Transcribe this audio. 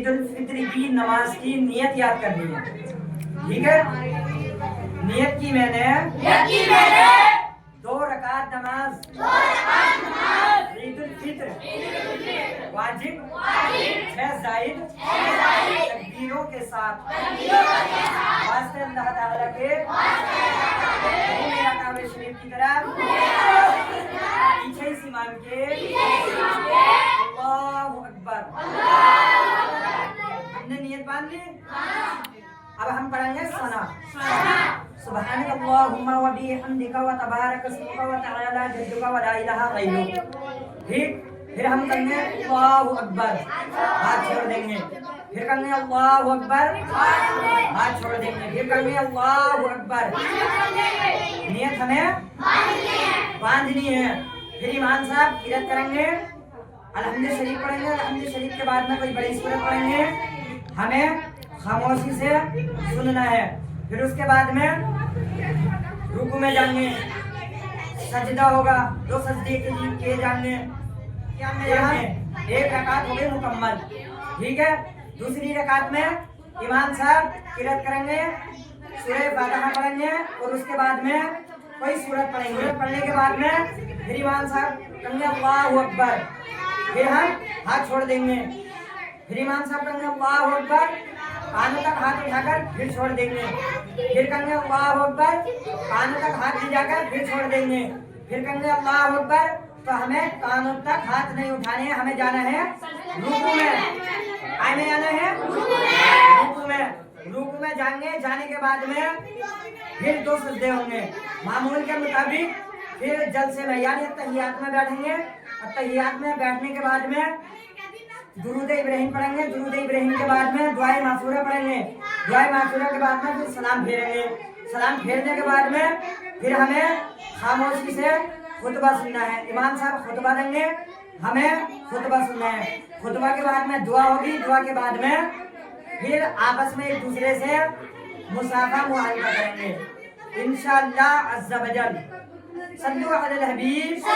عید الفطر کی نماز کی نیت یاد کرنی ہے. ٹھیک ہے, نیت کی میں نے 2 رکعت نماز عید الفطر واجب 6 زائد تکبیروں کے ساتھ واسطے اللہ تعالیٰ کے کعبہ شریف کی طرف پیچھے اس امام کے اللہ اکبر. ہم نے نیت باندھ لی. اب ہم پڑھیں گے ثنا. سبحانک اللہم و بحمدک و تبارک اسمک و تعالی جدک و لا الہ غیرک. ٹھیک, پھر ہم کریں گے اللہ اکبر, ہاتھ چھوڑ دیں گے. پھر کریں گے اللہ اکبر, ہاتھ چھوڑ دیں گے. پھر کریں گے اللہ اکبر. نیت ہمیں باندھنی ہے. پھر امام صاحب قرات کریں گے, الحمد شریف پڑھیں گے. الحمد شریف کے بعد میں کوئی بڑی سورت پڑھیں گے, ہمیں خاموشی سے سننا ہے. پھر اس کے بعد میں رکوع میں جائیں گے, سجدہ ہوگا, 2 سجدے کیے جائیں گے. ایک رکعت ہو گئی مکمل. ٹھیک ہے, دوسری رکعت میں امام صاحب قرات کریں گے, سورہ فاتحہ پڑھیں گے اور اس کے بعد میں کوئی سورت پڑھیں گے. پڑھنے کے بعد میں پھر امام صاحب کہیں گے اللہ اکبر. پھر ہم ہاتھ چھوڑ دیں گے. پھر امام صاحب کہیں گے اللہ اکبر, کانوں تک ہاتھ اٹھا کر پھر چھوڑ دیں گے. پھر کہیں گے اللہ اکبر, کانوں تک ہاتھ لے جا کر پھر چھوڑ دیں گے. پھر کہیں گے اللہ اکبر. تو ہمیں کانوں تک ہاتھ نہیں اٹھانے ہیں, ہمیں جانا ہے رکوع میں. آئے جانا ہے رکوع میں. رکوع میں جائیں گے. جانے کے بعد میں پھر 2 سجدے ہوں گے معمول کے مطابق. پھر جلسے میں یعنی تحیات میں بیٹھیں گے. تحیات میں بیٹھنے کے بعد میں درود ابراہیم پڑھیں گے. درود ابراہیم کے بعد میں دعائے معصورہ پڑھیں گے. دعائے معصورہ کے بعد میں پھر سلام پھیریں گے. سلام پھیرنے کے بعد میں پھر ہمیں خاموشی سے خطبہ سننا ہے. امام صاحب خطبہ دیں گے, ہمیں خطبہ سننا ہے. خطبہ کے بعد میں دعا ہوگی. دعا کے بعد میں پھر آپس میں ایک دوسرے سے مصافحہ معاہدہ کریں گے انشاءاللہ عز و جل. صلو علی الحبیب.